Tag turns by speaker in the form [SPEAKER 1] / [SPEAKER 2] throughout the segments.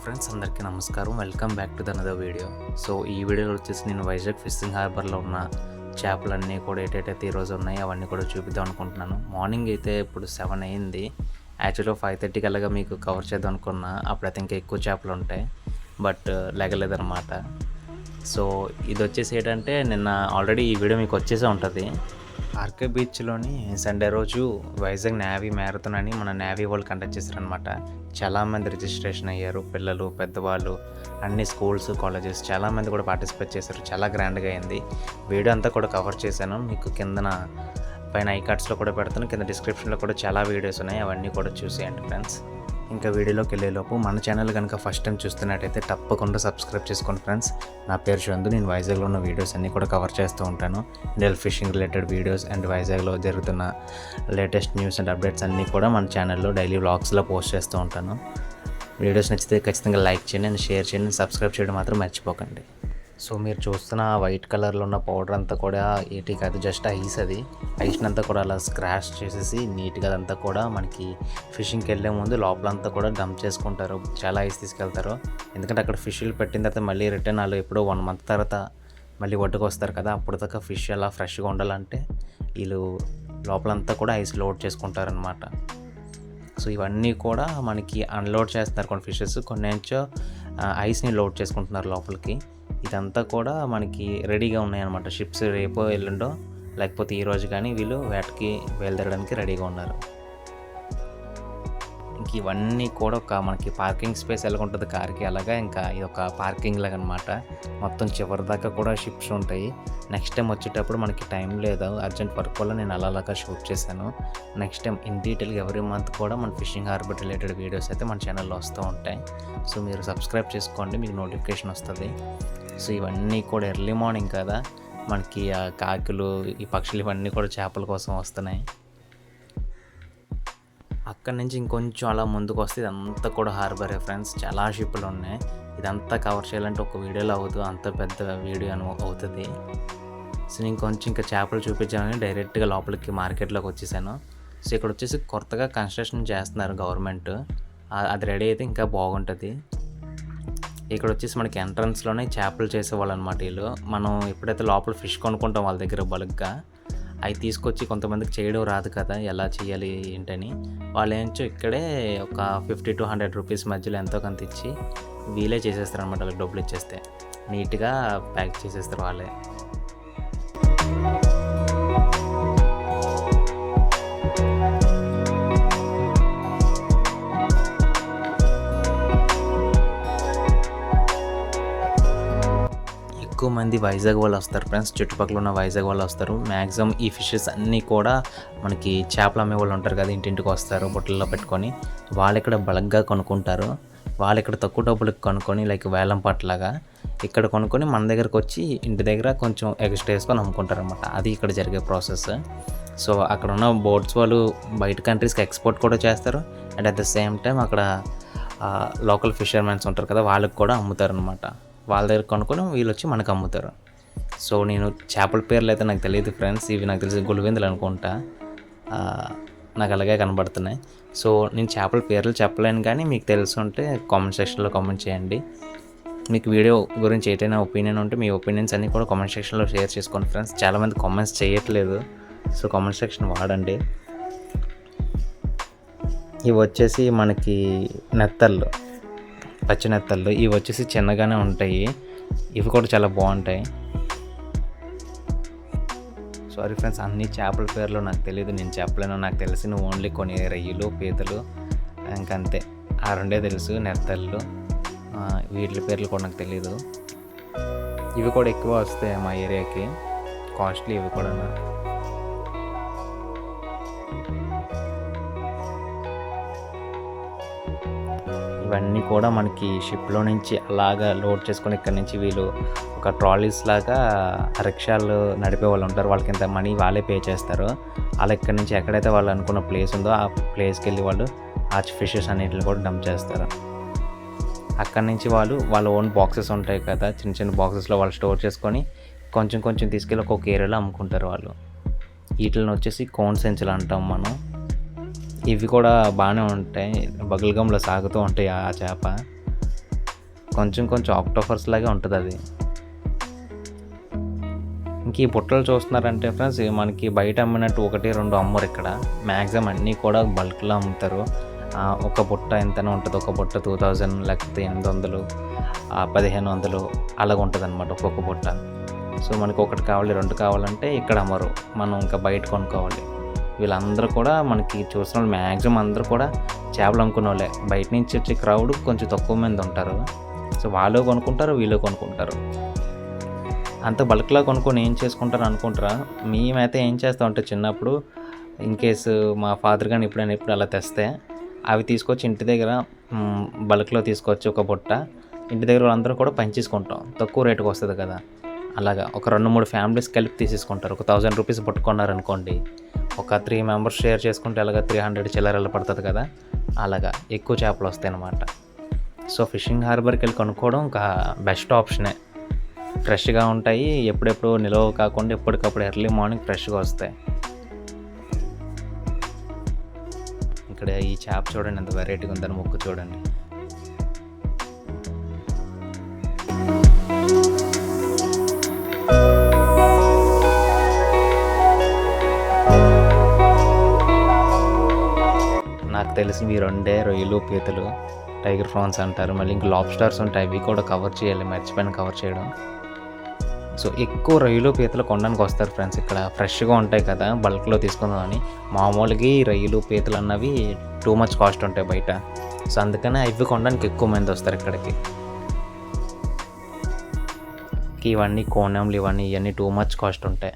[SPEAKER 1] Friends, అందరికీ నమస్కారం. Welcome back to the another video. So ఈ వీడియోలో వచ్చేసి నేను వైజాగ్ ఫిషింగ్ హార్బర్లో ఉన్న చేపలన్నీ కూడా ఏటైతే ఈరోజు ఉన్నాయి అవన్నీ కూడా చూపిద్దాం అనుకుంటున్నాను. మార్నింగ్ అయితే ఇప్పుడు 7 అయింది. యాక్చువల్గా 5:30 అలాగా మీకు కవర్ చేద్దాం అనుకున్నా. అప్పుడైతే ఇంకా ఎక్కువ చేపలు ఉంటాయి, బట్ లేగలేదన్నమాట. సో ఇది వచ్చేసి ఏంటంటే నిన్న ఆల్రెడీ ఈ వీడియో మీకు వచ్చేసే ఉంటుంది. ఆర్కే బీచ్లోని సండే రోజు వైజాగ్ నేవీ మ్యారథాన్ అని మన నేవీ వాళ్ళు కండక్ట్ చేశారనమాట. చాలామంది రిజిస్ట్రేషన్ అయ్యారు, పిల్లలు, పెద్దవాళ్ళు, అన్ని స్కూల్స్, కాలేజెస్ చాలామంది కూడా పార్టిసిపేట్ చేశారు. చాలా గ్రాండ్గా అయింది. వీడియో అంతా కూడా కవర్ చేశాను. మీకు కిందన పైన ఐ కార్డ్స్లో కూడా పెడతాను, కింద డిస్క్రిప్షన్లో కూడా చాలా వీడియోస్ ఉన్నాయి, అవన్నీ కూడా చూసేయండి ఫ్రెండ్స్. ఇంకా వీడియోలోకి వెళ్ళేలోపు మన ఛానల్ కనుక ఫస్ట్ టైం చూస్తున్నట్టయితే తప్పకుండా సబ్స్క్రైబ్ చేసుకోండి ఫ్రెండ్స్. నా పేరు చందు. నేను వైజాగ్లో ఉన్న వీడియోస్ అన్నీ కూడా కవర్ చేస్తూ ఉంటాను. Indian fishing related videos and వైజాగ్లో జరుగుతున్న లేటెస్ట్ న్యూస్ అండ్ అప్డేట్స్ అన్నీ కూడా మన ఛానల్లో డైలీ వ్లాగ్స్లో పోస్ట్ చేస్తూ ఉంటాను. వీడియోస్ నచ్చితే ఖచ్చితంగా లైక్ చేయండి అండ్ షేర్ చేయండి, సబ్స్క్రైబ్ చేయడం మాత్రం మర్చిపోకండి. సో మీరు చూస్తున్న వైట్ కలర్లో ఉన్న పౌడర్ అంతా కూడా ఏటి కాదు, జస్ట్ ఐస్. అది ఐస్ని అంతా కూడా అలా స్క్రాచ్ చేసేసి నీట్గా అదంతా కూడా మనకి ఫిషింగ్కి వెళ్ళే ముందు లోపలంతా కూడా డంప్ చేసుకుంటారు. చాలా ఐస్ తీసుకెళ్తారు, ఎందుకంటే అక్కడ ఫిష్లు పెట్టిన తర్వాత మళ్ళీ రిటర్న్ వాళ్ళు ఎప్పుడో 1 month తర్వాత మళ్ళీ ఒడ్డుకు వస్తారు కదా, అప్పుడు దాకా ఫిష్ అలా ఫ్రెష్గా ఉండాలంటే వీళ్ళు లోపలంతా కూడా ఐస్ లోడ్ చేసుకుంటారనమాట. సో ఇవన్నీ కూడా మనకి అన్లోడ్ చేస్తున్నారు. కొన్ని ఫిషెస్ కొన్ని ఐస్ని లోడ్ చేసుకుంటున్నారు లోపలికి. ఇదంతా కూడా మనకి రెడీగా ఉన్నాయన్నమాట. షిప్స్ రేపో ఎల్లుండో లేకపోతే ఈరోజు కానీ వీళ్ళు వేటకి బయలుదేరడానికి రెడీగా ఉన్నారు. ఇంక ఇవన్నీ కూడా ఒక మనకి పార్కింగ్ స్పేస్ ఎలా ఉంటుంది కార్కి, అలాగా ఇంకా ఇది ఒక పార్కింగ్ లాగా అనమాట. మొత్తం చివరి దాకా కూడా షిప్స్ ఉంటాయి. నెక్స్ట్ టైం వచ్చేటప్పుడు మనకి టైం లేదు, అర్జెంట్ వర్క్ వల్ల నేను అలాగా షూట్ చేశాను. నెక్స్ట్ టైం ఇన్ డీటెయిల్గా ఎవ్రీ మంత్ కూడా మన ఫిషింగ్ హార్బర్ రిలేటెడ్ వీడియోస్ అయితే మన ఛానల్లో వస్తూ ఉంటాయి. సో మీరు సబ్స్క్రైబ్ చేసుకోండి, మీకు నోటిఫికేషన్ వస్తుంది. సో ఇవన్నీ కూడా ఎర్లీ మార్నింగ్ కదా, మనకి ఆ కాకులు, ఈ పక్షులు ఇవన్నీ కూడా చేపల కోసం వస్తున్నాయి. అక్కడి నుంచి ఇంకొంచెం అలా ముందుకు వస్తే ఇదంతా కూడా హార్బరే ఫ్రెండ్స్. చాలా షిప్లు ఉన్నాయి. ఇదంతా కవర్ చేయాలంటే ఒక వీడియోలో అవుతుంది, అంత పెద్ద వీడియో అవుతుంది. సో నేను కొంచెం ఇంకా చేపలు చూపించాలని డైరెక్ట్గా లోపలికి మార్కెట్లోకి వచ్చేసాను. సో ఇక్కడ వచ్చేసి కొత్తగా కన్స్ట్రక్షన్ చేస్తున్నారు గవర్నమెంట్, అది రెడీ అయితే ఇంకా బాగుంటుంది. ఇక్కడ వచ్చేసి మనకి ఎంట్రన్స్లోనే చేపలు చేసేవాళ్ళు అనమాట వీళ్ళు. మనం ఎప్పుడైతే లోపల ఫిష్ కొనుక్కుంటాం వాళ్ళ దగ్గర బల్క్గా, అవి తీసుకొచ్చి కొంతమందికి చేయడం రాదు కదా, ఎలా చేయాలి ఏంటని, వాళ్ళు ఏంచో ఇక్కడే ఒక 50 to 100 రూపీస్ మధ్యలో ఎంతో కొంత ఇచ్చి వీళ్ళే చేసేస్తారు అనమాట. వాళ్ళకి డబ్బులు ఇచ్చేస్తే నీట్గా ప్యాక్ చేసేస్తారు వాళ్ళే. ఎక్కువ మంది వైజాగ్ వాళ్ళు వస్తారు ఫ్రెండ్స్, చుట్టుపక్కల ఉన్న వైజాగ్ వాళ్ళు వస్తారు. మ్యాక్సిమం ఈ ఫిషెస్ అన్నీ కూడా మనకి చేపలు అమ్మే వాళ్ళు ఉంటారు కదా, ఇంటింటికి వస్తారు బొట్టల్లో పెట్టుకొని. వాళ్ళు ఇక్కడ బల్క్గా కొనుక్కుంటారు. వాళ్ళు ఇక్కడ తక్కువ డబ్బులకు కొనుక్కొని లైక్ వేలం పట్లాగా ఇక్కడ కొనుక్కొని మన దగ్గరకు వచ్చి ఇంటి దగ్గర కొంచెం ఎక్స్ట్రా వేసుకొని అమ్ముకుంటారు అనమాట. అది ఇక్కడ జరిగే ప్రాసెస్. సో అక్కడ ఉన్న బోట్స్ వాళ్ళు బయట కంట్రీస్కి ఎక్స్పోర్ట్ కూడా చేస్తారు, and at the same time అక్కడ లోకల్ ఫిషర్మెన్స్ ఉంటారు కదా, వాళ్ళకి కూడా అమ్ముతారు అనమాట. వాళ్ళ దగ్గర కొనుక్కొని వీళ్ళు వచ్చి మనకు అమ్ముతారు. సో నేను చేపల పేర్లు అయితే నాకు తెలియదు ఫ్రెండ్స్, ఇవి నాకు తెలిసి గులివెందులు అనుకుంటా, నాకు అలాగే కనబడుతున్నాయి. సో నేను చేపల పేర్లు చెప్పలేను, కానీ మీకు తెలిసి ఉంటే కామెంట్ సెక్షన్లో కామెంట్ చేయండి. మీకు వీడియో గురించి ఏదైనా ఒపీనియన్ ఉంటే మీ ఒపీనియన్స్ అన్నీ కూడా కామెంట్ సెక్షన్లో షేర్ చేసుకోండి ఫ్రెండ్స్. చాలామంది కామెంట్స్ చేయట్లేదు, సో కామెంట్ సెక్షన్ వాడండి. ఇవి వచ్చేసి మనకి నెత్తళ్ళు, పచ్చి నెత్తళ్ళు. ఇవి వచ్చేసి చిన్నగానే ఉంటాయి, ఇవి కూడా చాలా బాగుంటాయి. సారీ ఫ్రెండ్స్, అన్ని చేపల పేర్లు నాకు తెలియదు, నేను చెప్పలేను. నాకు తెలిసిన ఓన్లీ కొన్ని రొయ్యలు, పీతలు, ఇంకంతే. ఆ రెండే తెలుసు, నెత్తళ్ళు. వీటి పేర్లు కూడా నాకు తెలీదు. ఇవి కూడా ఎక్కువ వస్తాయి మా ఏరియాకి, కాస్ట్లీ ఇవి కూడా. ఇవన్నీ కూడా మనకి షిప్లో నుంచి అలాగా లోడ్ చేసుకొని ఇక్కడ నుంచి వీళ్ళు ఒక ట్రాలీస్ లాగా రిక్షాలు నడిపే వాళ్ళు ఉంటారు. వాళ్ళకి ఇంత మనీ వాళ్ళే పే చేస్తారు. అలా ఇక్కడ నుంచి ఎక్కడైతే వాళ్ళు అనుకున్న ప్లేస్ ఉందో ఆ ప్లేస్కి వెళ్ళి వాళ్ళు ఆ ఫిషెస్ అన్నిటిని కూడా డంప్ చేస్తారు. అక్కడి నుంచి వాళ్ళ ఓన్ బాక్సెస్ ఉంటాయి కదా, చిన్న చిన్న బాక్సెస్లో వాళ్ళు స్టోర్ చేసుకొని కొంచెం కొంచెం తీసుకెళ్ళి ఒక్కొక్క ఏరియాలో అమ్ముకుంటారు వాళ్ళు. వీటిని వచ్చేసి కోన్ సెంచులు అంటాం మనం. ఇవి కూడా బాగానే ఉంటాయి, బగుల్ గమ్లో సాగుతూ ఉంటాయి ఆ చేప. కొంచెం ఆక్టోపస్ లాగే ఉంటుంది అది. ఇంక ఈ బుట్టలు చూస్తున్నారంటే ఫ్రెండ్స్, మనకి బయట అమ్మినట్టు 1-2 అమ్మరు ఇక్కడ. మ్యాక్సిమం అన్నీ కూడా బల్క్లో అమ్ముతారు. ఒక బుట్ట ఎంతనే ఉంటుంది, ఒక బుట్ట 2000 లేకపోతే 800, 1500 అలాగ ఉంటుంది అనమాట ఒక్కొక్క బుట్ట. సో మనకి 1 కావాలి 2 కావాలంటే ఇక్కడ అమ్మరు, మనం ఇంకా బయట కొనుక్కోవాలి. వీళ్ళందరూ కూడా మనకి చూసిన వాళ్ళు మ్యాక్సిమం అందరూ కూడా చేపలు అమ్ముకునే వాళ్ళే. బయట నుంచి వచ్చే క్రౌడ్ కొంచెం తక్కువ మంది ఉంటారు. సో వాళ్ళు కొనుక్కుంటారు, వీళ్ళు కొనుక్కుంటారు. అంత బల్క్లా కొనుక్కొని ఏం చేసుకుంటారు అనుకుంటారా? మేమైతే ఏం చేస్తామంటే చిన్నప్పుడు ఇన్ కేసు మా ఫాదర్ కానీ ఎప్పుడు అలా తెస్తే అవి తీసుకొచ్చి ఇంటి దగ్గర బల్క్లో తీసుకొచ్చి ఒక బుట్ట ఇంటి దగ్గర వాళ్ళందరూ కూడా పంచేసుకుంటాం. తక్కువ రేటుకి వస్తుంది కదా. అలాగా ఒక 2-3 ఫ్యామిలీస్ కలిపి తీసేసుకుంటారు. ఒక 1000 రూపీస్ పట్టుకున్నారనుకోండి, ఒక 3 మెంబర్స్ షేర్ చేసుకుంటే అలాగా 300 చిల్లరలు పడుతుంది కదా. అలాగా ఎక్కువ చేపలు వస్తాయి అన్నమాట. సో ఫిషింగ్ హార్బర్కి వెళ్ళి కొనుక్కోవడం ఇంకా బెస్ట్ ఆప్షనే. ఫ్రెష్గా ఉంటాయి, ఎప్పుడెప్పుడు నిల్వ కాకుండా ఎప్పటికప్పుడు ఎర్లీ మార్నింగ్ ఫ్రెష్గా వస్తాయి. ఇక్కడ ఈ చేప చూడండి ఎంత వెరైటీగా ఉందని, ముక్కు చూడండి. నాకు తెలిసినవి 2 రొయ్యలు, పీతలు, టైగర్ ప్రాన్స్ అంటారు. మళ్ళీ ఇంకా లాబ్స్టర్స్ ఉంటాయి, అవి కూడా కవర్ చేయాలి, మర్చిపోయిన కవర్ చేయడం. సో ఎక్కువ రొయ్యలు, పీతలు కొనడానికి వస్తారు ఫ్రెండ్స్. ఇక్కడ ఫ్రెష్గా ఉంటాయి కదా, బల్క్లో తీసుకుందామని. మామూలుగా ఈ రొయ్యలు, పీతలు అన్నవి టూ మచ్ కాస్ట్ ఉంటాయి బయట. సో అందుకనే అవి కొనడానికి ఎక్కువ మంది వస్తారు ఇక్కడికి. ఇవన్నీ కోణంలు ఇవన్నీ టూ మచ్ కాస్ట్ ఉంటాయి.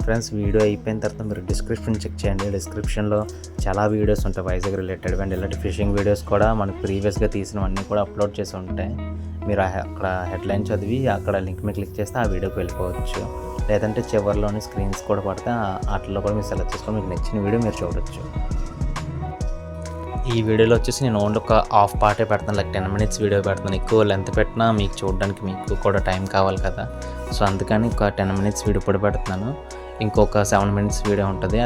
[SPEAKER 1] ఫ్రెండ్స్, వీడియో అయిపోయిన తర్వాత మీరు డిస్క్రిప్షన్ చెక్ చేయండి. డిస్క్రిప్షన్లో చాలా వీడియోస్ ఉంటాయి వైజాగ్ రిలేటెడ్ అండ్ ఇలాంటి ఫిషింగ్ వీడియోస్ కూడా మనకు ప్రీవియస్గా తీసినవన్నీ కూడా అప్లోడ్ చేసి ఉంటాయి. మీరు అక్కడ హెడ్లైన్ చదివి అక్కడ లింక్ మీద క్లిక్ చేస్తే ఆ వీడియోకి వెళ్ళిపోవచ్చు. లేదంటే చివరిలోని స్క్రీన్స్ కూడా పడితే వాటిలో కూడా మీరు సెలెక్ట్ చేసుకొని మీకు నచ్చిన వీడియో మీరు చూడొచ్చు. ఈ వీడియోలో వచ్చేసి నేను ఓన్లీ ఒక హాఫ్ పార్టే పెడతాను, లైక్ 10 minutes వీడియో పెడతాను. ఎక్కువ లెంత్ పెట్టినా మీకు చూడడానికి మీకు కూడా టైం కావాలి కదా. సో అందుకని ఒక 10 minutes వీడియో కూడా పెడుతున్నాను. ఇంకొక 7 minutes వీడియో ఉంటుంది.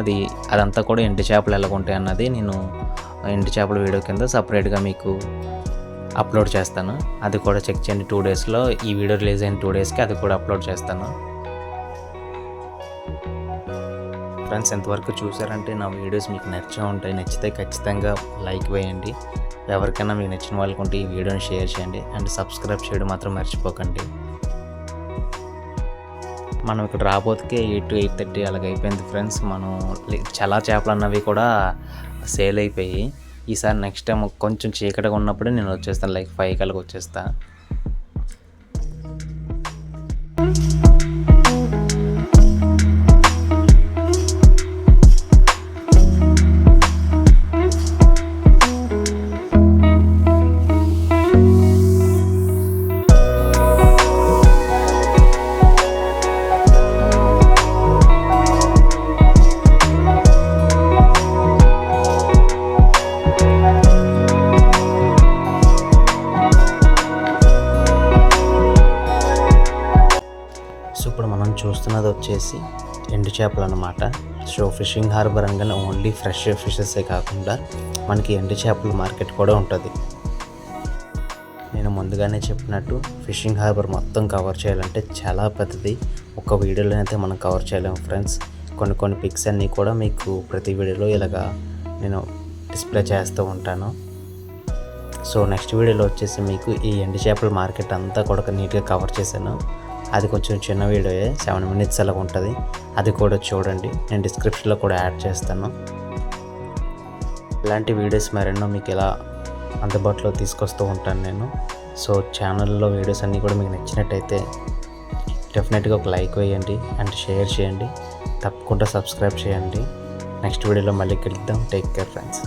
[SPEAKER 1] అదంతా కూడా ఎండు చేపలు ఎలాగ ఉంటాయి అన్నది నేను ఎండు చేపల వీడియో కింద సపరేట్గా మీకు అప్లోడ్ చేస్తాను. అది కూడా చెక్ చేయండి. 2 daysలో ఈ వీడియో రిలీజ్ అయిన 2 daysకి అది కూడా అప్లోడ్ చేస్తాను. ఫ్రెండ్స్, ఎంతవరకు చూసారంటే నా వీడియోస్ మీకు నచ్చితే ఖచ్చితంగా లైక్ వేయండి. ఎవరికైనా మీకు నచ్చిన వాళ్ళకుంటే ఈ వీడియోని షేర్ చేయండి అండ్ సబ్స్క్రైబ్ చేయడం మాత్రం మర్చిపోకండి. మనం ఇక్కడ రాబోతుకే 8 to 8:30 అలాగ అయిపోయింది ఫ్రెండ్స్. మనం చాలా చేపలు అన్నవి కూడా సేల్ అయిపోయి, ఈసారి నెక్స్ట్ టైం కొంచెం చీకటిగా ఉన్నప్పుడే నేను వచ్చేస్తాను, లైక్ 5 కల్లా వచ్చేస్తాను. ఇప్పుడు మనం చూస్తున్నది వచ్చేసి ఎండు చేపలు అన్నమాట. సో ఫిషింగ్ హార్బర్ అనగానే ఓన్లీ ఫ్రెష్ ఫిషెసే కాకుండా మనకి ఎండు చేపల మార్కెట్ కూడా ఉంటుంది. నేను ముందుగానే చెప్పినట్టు ఫిషింగ్ హార్బర్ మొత్తం కవర్ చేయాలంటే చాలా పెద్దది. ఒక వీడియోలో అయితే మనం కవర్ చేయలేము ఫ్రెండ్స్. కొన్ని పిక్స్ అన్నీ కూడా మీకు ప్రతి వీడియోలో ఇలాగా నేను డిస్ప్లే చేస్తూ ఉంటాను. సో నెక్స్ట్ వీడియోలో వచ్చేసి మీకు ఈ ఎండు చేపల మార్కెట్ అంతా కూడా నీట్గా కవర్ చేశాను. అది కొంచెం చిన్న వీడియోయే, 7 minutes అలా ఉంటుంది. అది కూడా చూడండి, నేను డిస్క్రిప్షన్లో కూడా యాడ్ చేస్తాను. ఇలాంటి వీడియోస్ మరెన్నో మీకు ఇలా అందుబాటులో తీసుకొస్తూ ఉంటాను నేను. సో ఛానల్లో వీడియోస్ అన్నీ కూడా మీకు నచ్చినట్టయితే డెఫినెట్గా ఒక లైక్ వేయండి అండ్ షేర్ చేయండి. తప్పకుండా సబ్స్క్రైబ్ చేయండి. నెక్స్ట్ వీడియోలో మళ్ళీ కలుద్దాం. Take care friends.